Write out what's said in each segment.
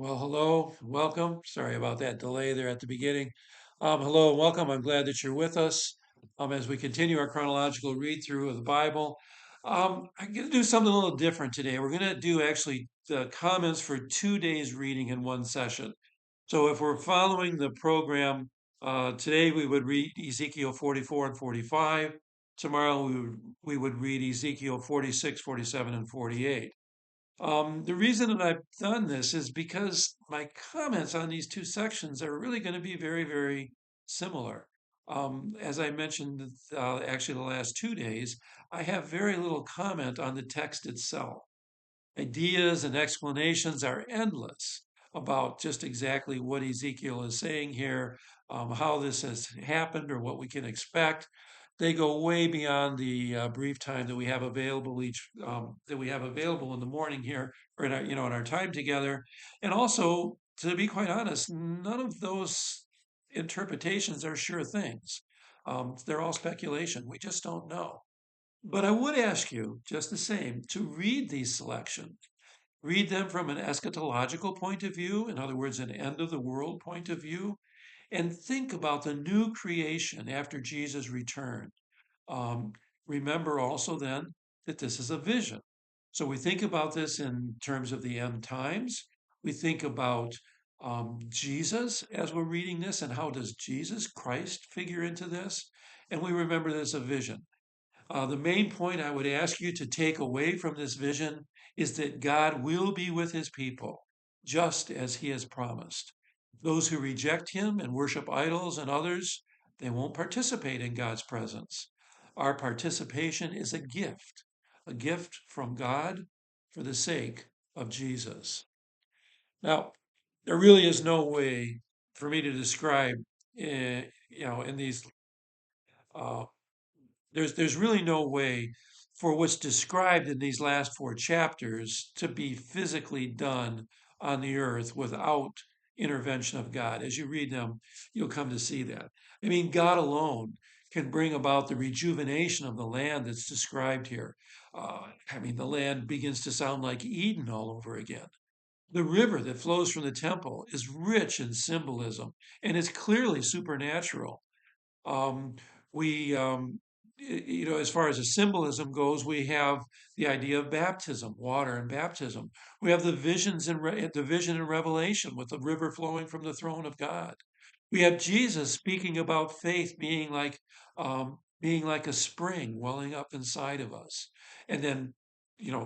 Well, hello, welcome. Sorry about that delay there at the beginning. Hello and welcome. I'm glad that you're with us as we continue our chronological read through of the Bible. I'm going to do something a little different today. We're going to do actually the comments for 2 days reading in one session. So if we're following the program, today we would read Ezekiel 44 and 45. Tomorrow we would read Ezekiel 46, 47, and 48. The reason that I've done this is because my comments on these two sections are really going to be very, very similar. As I mentioned, actually the last 2 days, I have very little comment on the text itself. Ideas and explanations are endless about just exactly what Ezekiel is saying here, how this has happened, or what we can expect. They go way beyond the brief time that we have available that we have available in the morning here, or in our time together. And also, to be quite honest, none of those interpretations are sure things. They're all speculation. We just don't know. But I would ask you, just the same, to read these selections. Read them from an eschatological point of view, in other words, an end of the world point of view, and think about the new creation after Jesus returned. Um, Remember also then that this is a vision. So we think about this in terms of the end times. We think about Jesus as we're reading this, and how does Jesus Christ figure into this? And we remember this a vision. The main point I would ask you to take away from this vision is that God will be with his people, just as he has promised. Those who reject him and worship idols and others, they won't participate in God's presence. Our participation is a gift from God for the sake of Jesus. Now, there really is no way for me to describe, in these uh, there's really no way for what's described in these last four chapters to be physically done on the earth without intervention of God. As you read them, you'll come to see that. I mean, God alone can bring about the rejuvenation of the land that's described here. The land begins to sound like Eden all over again. The river that flows from the temple is rich in symbolism and is clearly supernatural. Um, we, as far as the symbolism goes, we have the idea of baptism, water and baptism. We have the vision in Revelation with the river flowing from the throne of God. We have Jesus speaking about faith being like a spring welling up inside of us. And then,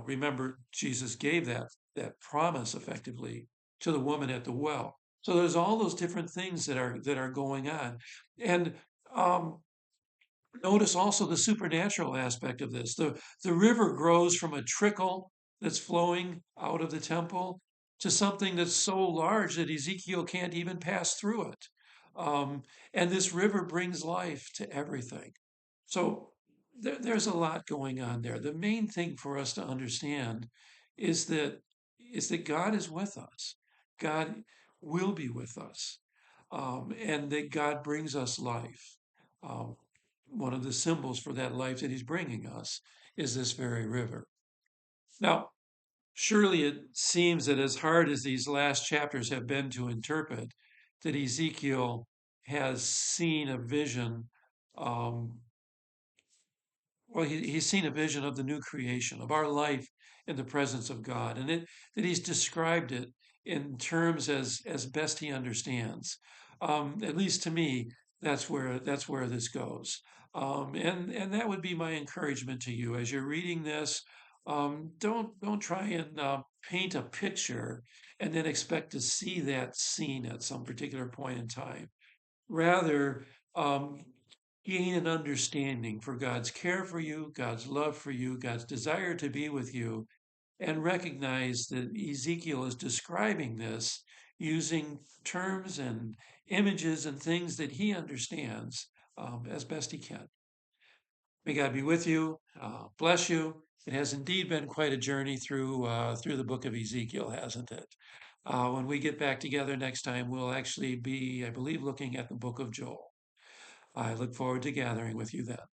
remember Jesus gave that promise effectively to the woman at the well. So there's all those different things that are going on. And um, notice also the supernatural aspect of this. The river grows from a trickle that's flowing out of the temple to something that's so large that Ezekiel can't even pass through it. Um, and this river brings life to everything. So there's a lot going on there. The main thing for us to understand is that is that God is with us. God will be with us, and that God brings us life. Um, One of the symbols for that life that He's bringing us is this very river. Now, surely it seems that as hard as these last chapters have been to interpret, that Ezekiel has seen a vision um, he's seen a vision of the new creation, of our life in the presence of God, and that he's described it in terms as best he understands. At least to me, that's where this goes. And that would be my encouragement to you as you're reading this. Don't try and paint a picture and then expect to see that scene at some particular point in time. Rather, um, gain an understanding for God's care for you, God's love for you, God's desire to be with you, and recognize that Ezekiel is describing this using terms and images and things that he understands as best he can. May God be with you, bless you. It has indeed been quite a journey through the book of Ezekiel, hasn't it? When we get back together next time, we'll actually be, I believe, looking at the book of Joel. I look forward to gathering with you then.